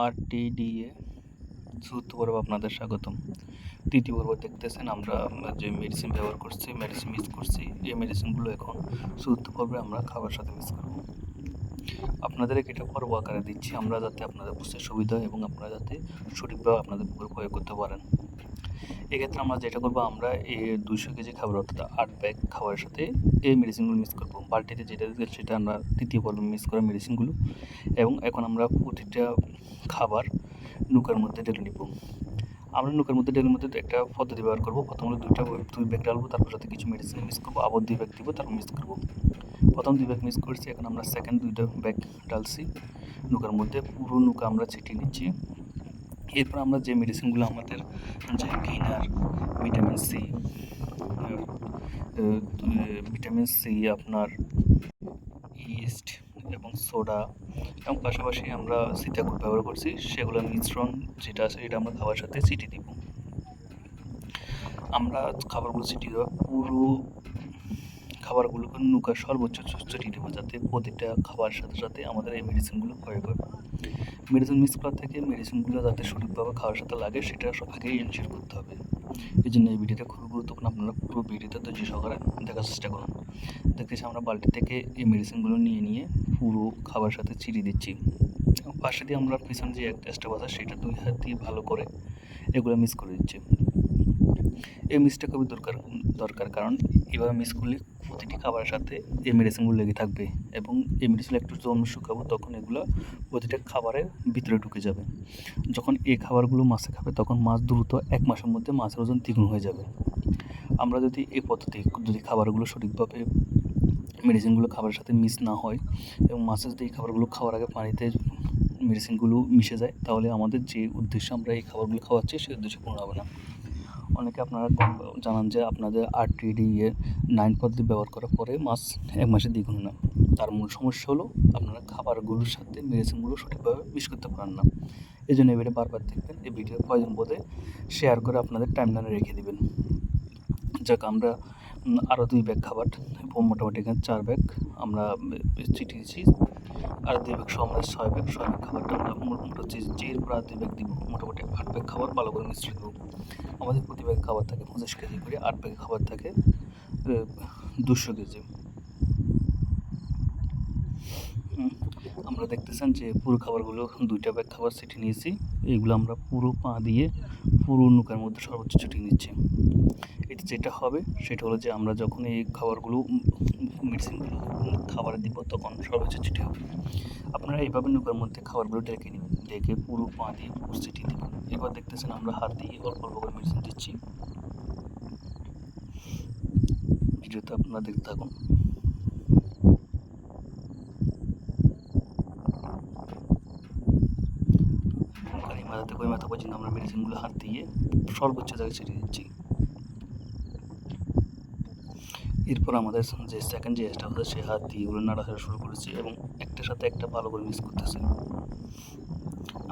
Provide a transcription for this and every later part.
RTDA চতুর্থ পর্বে আপনাদের স্বাগতম। তৃতীয় পর্ব দেখতেছেন আমরা যে মেডিসিন ব্যবহার করছি, মেডিসিন মিক্স করছি, এই মেডিসিনগুলো এখন চতুর্থ পর্বে আমরা খাবার সাথে মিক্স করব। আপনাদেরকে এটা পর্ব আকারে দিচ্ছি আমরা, যাতে আপনাদের বুঝতে সুবিধা হয় এবং আপনারা যাতে সঠিকভাবে আপনাদের পুকুরে প্রয়োগ করতে পারেন। এক্ষেত্রে আমরা যেটা করবো, আমরা এই 200 কেজি খাবার অর্থাৎ 8 ব্যাগ খাবারের সাথে এই মেডিসিনগুলো মিক্স করবো। বালতিতে যেটা সেটা আমরা তৃতীয় পর্বে মিক্স করা মেডিসিনগুলো, এবং এখন আমরা প্রতিটা খাবার নৌকার মধ্যে ঢেলে নিব। আমরা নৌকার মধ্যে ঢেলে মধ্যে একটা পদ্ধতি ব্যবহার করবো। প্রথমে দুই ব্যাগ ডালবো, তারপর সাথে কিছু মেডিসিন মিক্স করবো, আবার 2 ব্যাগ দিব, তারপর মিক্স করবো। প্রথম 2 ব্যাগ মিক্স করছি, এখন আমরা সেকেন্ড 2টা ব্যাগ ডালছি নৌকার মধ্যে। পুরো নৌকা আমরা ছিটিয়ে নিচ্ছি। এরপর আমরা যে মেডিসিনগুলো আমাদের, যে গেইনার, ভিটামিন সি, আপনার ইস্ট এবং সোডা, এবং পাশাপাশি আমরা সীতাকুল ব্যবহার করছি, সেগুলোর মিশ্রণ যেটা আছে এটা আমরা খাবার সাথে ছিটিয়ে দিব। আমরা খাবারগুলো ছিটিয়ে দেওয়া পুরো খাবারগুলোকে নৌকার সর্বোচ্চ ছিটিয়ে দেবো, যাতে প্রতিটা খাবার সাথে সাথে আমাদের এই মেডিসিনগুলো প্রয়োগ হয়। মেডিসিন মিক্স করার থেকে মেডিসিনগুলো যাতে সঠিকভাবে খাওয়ার সাথে লাগে সেটা আগেই এনশিওর করতে হবে। এই জন্য এই ভিডিওটা খুবই গুরুত্বপূর্ণ। আপনারা পুরো ভিডিওটা ধৈর্য সহকারে দেখার চেষ্টা করুন। দেখতেছি আমরা বালতি থেকে এই মেডিসিনগুলো নিয়ে পুরো খাবার সাথে ছিটিয়ে দিচ্ছি। পাশে দিয়ে আমরা পিছনে যে একটা স্টেপ আছে সেটা 2 হাত দিয়ে ভালো করে এগুলো মিক্স করে দিচ্ছি। এই মিক্সটা খুবই দরকার, কারণ এভাবে মিক্স করলে প্রতিটি খাবারের সাথে এই মেডিসিনগুলো লেগে থাকবে, এবং এই মেডিসিন একটু যখন শুকাবো তখন এগুলো প্রতিটা খাবারের ভিতরে ঢুকে যাবে। যখন এই খাবারগুলো মাছে খাবে তখন মাছ দ্রুত 1 মাসের মধ্যে মাছের ওজন দ্বিগুণ হয়ে যাবে। আমরা যদি এই পদ্ধতি, যদি খাবারগুলো সঠিকভাবে মেডিসিনগুলো খাবারের সাথে মিক্স না হয় এবং মাছের যদি এই খাবারগুলো খাওয়ার আগে পানিতে মেডিসিনগুলো মিশে যায়, তাহলে আমাদের যে উদ্দেশ্যে আমরা এই খাবারগুলো খাওয়াচ্ছি সেই উদ্দেশ্য পূর্ণ হবে না। অনেকে আপনারা জানান যে আপনাদের RTDA 9 পদ্ধতি ব্যবহার করার পরে মাছ 1 মাসে দ্বিগুণ না। তার মূল সমস্যা হলো আপনারা খাবারগুলোর সাথে মেডিসিনগুলো সঠিকভাবে মিক্স করতে পারেন না। এই জন্য এই ভিডিও বারবার দেখবেন, এই ভিডিও প্রয়োজন বোধে শেয়ার করে আপনাদের টাইমলাইনে রেখে দেবেন। যাক, আমরা আরও 2 ব্যাগ খাবার, মোটামুটি এখানে 4 ব্যাগ আমরা চিটিয়েছি, আর 2 ব্যাগ সহ আমরা 6 ব্যাগ খাবারটা আমরা মোটামুটি এরপর আর 2 ব্যাগ দিব, মোটামুটি 8 ব্যাগ খাবার ভালো করে মিশ্রিত দেবো। আমাদের প্রতি ব্যাগ খাবার থাকে 25 কেজি করে, 8 ব্যাগ খাবার থাকে 200 কেজি। আমরা দেখতেছেন যে পুরো খাবারগুলো 2টা ব্যাগ খাবার ছিটিয়ে নিয়েছি। এইগুলো আমরা পুরো পা দিয়ে পুরো নৌকার মধ্যে সর্বোচ্চ ছিটিয়ে নিচ্ছি। এতে যেটা হবে সেটা হলো যে আমরা যখন এই খাবারগুলো মেডিসিনগুলো খাবারে দিব তখন সর্বোচ্চ ছিটিয়ে হবে। আপনারা এইভাবে নৌকার মধ্যে খাবারগুলো ঢেকে নেবেন, ঢেকে পুরো পা দিয়ে পুরো ছিটিয়ে দেবেন। এবার দেখতেছেন আমরা হাত দিয়ে অল্প অল্প করে মেডিসিন দিচ্ছি। ভিডিওতে আপনারা দেখতে থাকুন। মাথা থেকে ওই মাথা পর্যন্ত আমরা মেডিসিনগুলো হাত দিয়ে সর্বোচ্চ জায়গায় ছিটিয়ে দিচ্ছি। এরপর আমাদের যে সেকেন্ড যে স্টাফ আছে সে হাত দিয়ে এগুলো নাড়াচাড়া শুরু করেছে এবং একটার সাথে একটা ভালো করে মিক্স করতেছে।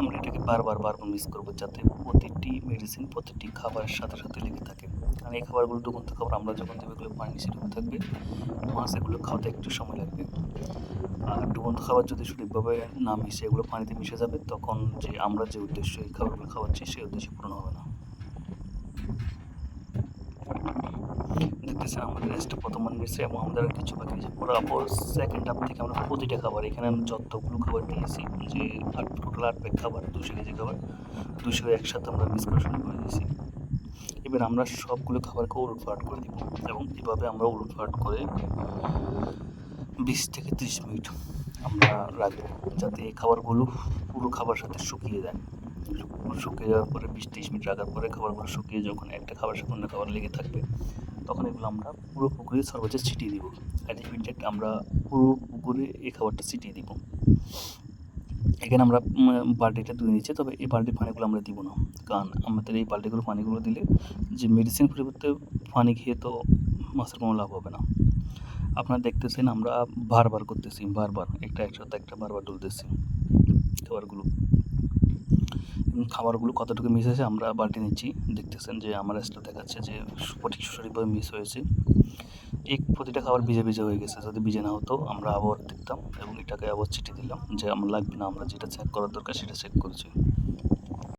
আমরা এটাকে বারবার মিক্স করবো, যাতে প্রতিটি মেডিসিন প্রতিটি খাবারের সাথে সাথে লেগে থাকে। কারণ এই খাবারগুলো ডুবন্ত খাবার, আমরা যখন দেবো এগুলো পানি নিচে ডুবে থাকবে, মাছ এগুলো খাওয়াতে একটু সময় লাগবে। আর ডুবন্ত খাবার যদি সঠিকভাবে না মিশে এগুলো পানিতে মিশে যাবে, তখন যে আমরা যে উদ্দেশ্য এই খাবারগুলো খাওয়াচ্ছি সেই উদ্দেশ্য পূরণ হবে না। দেখতেছেন আমাদের রেস্টটা প্রথম মিশছে এবং আমাদের কিছু বাকি আছে। পরে আবার সেকেন্ড হাফ থেকে আমরা প্রতিটা খাবার, এখানে আমি যতগুলো খাবার দিয়েছি, যে টোটাল 8 ব্যাগ খাবার, 200 কেজি খাবার, 200 একসাথে আমরা মিক্স করা শুরু করে দিয়েছি। এবার আমরা সবগুলো খাবারকে উলটপালট করে দিব, এবং এভাবে আমরা উলটপালট করে 20 থেকে 30 মিনিট আমরা রাখবো, যাতে এই খাবারগুলো পুরো খাবার সাথে শুকিয়ে যায়। শুকিয়ে যাওয়ার পরে 20-30 মিনিট রাখার পরে খাবারগুলো শুকিয়ে যখন একটা খাবার সাথে অন্য খাবার লেগে থাকবে, তখন এগুলো আমরা পুরো পুকুরে সর্বোচ্চ ছিটিয়ে দিব। আর ইনফ্যাক্ট আমরা পুরো পুকুরে এই খাবারটা ছিটিয়ে দিব। এখানে আমরা বালতিটা ধুয়ে নিচ্ছি, তবে এই বালতির পানিগুলো আমরা দিব না, কারণ আমাদের এই বালতিগুলো পানিগুলো দিলে যে মেডিসিন পরিবর্তে পানি খেয়ে তো মাছের কোনো লাভ হবে না। আপনারা দেখতেছেন আমরা বারবার করতেছি, একটা একসাথে একটা বারবার তুলতেছি খাবারগুলো কতটুকু মিস হয়েছে আমরা বালতি নিচ্ছি। দেখতেছেন যে আমার স্টোভ দেখাচ্ছে যে সঠিকভাবে মিস হয়েছে। এই প্রতিটা খাবার ভিজে ভিজে হয়ে গেছে, যদি ভিজে না হতো আমরা আবার দেখতাম এবং এটাকে আবার চিঠি দিলাম যে আমার লাগবে না, আমরা যেটা চেক করার দরকার সেটা চেক করেছি।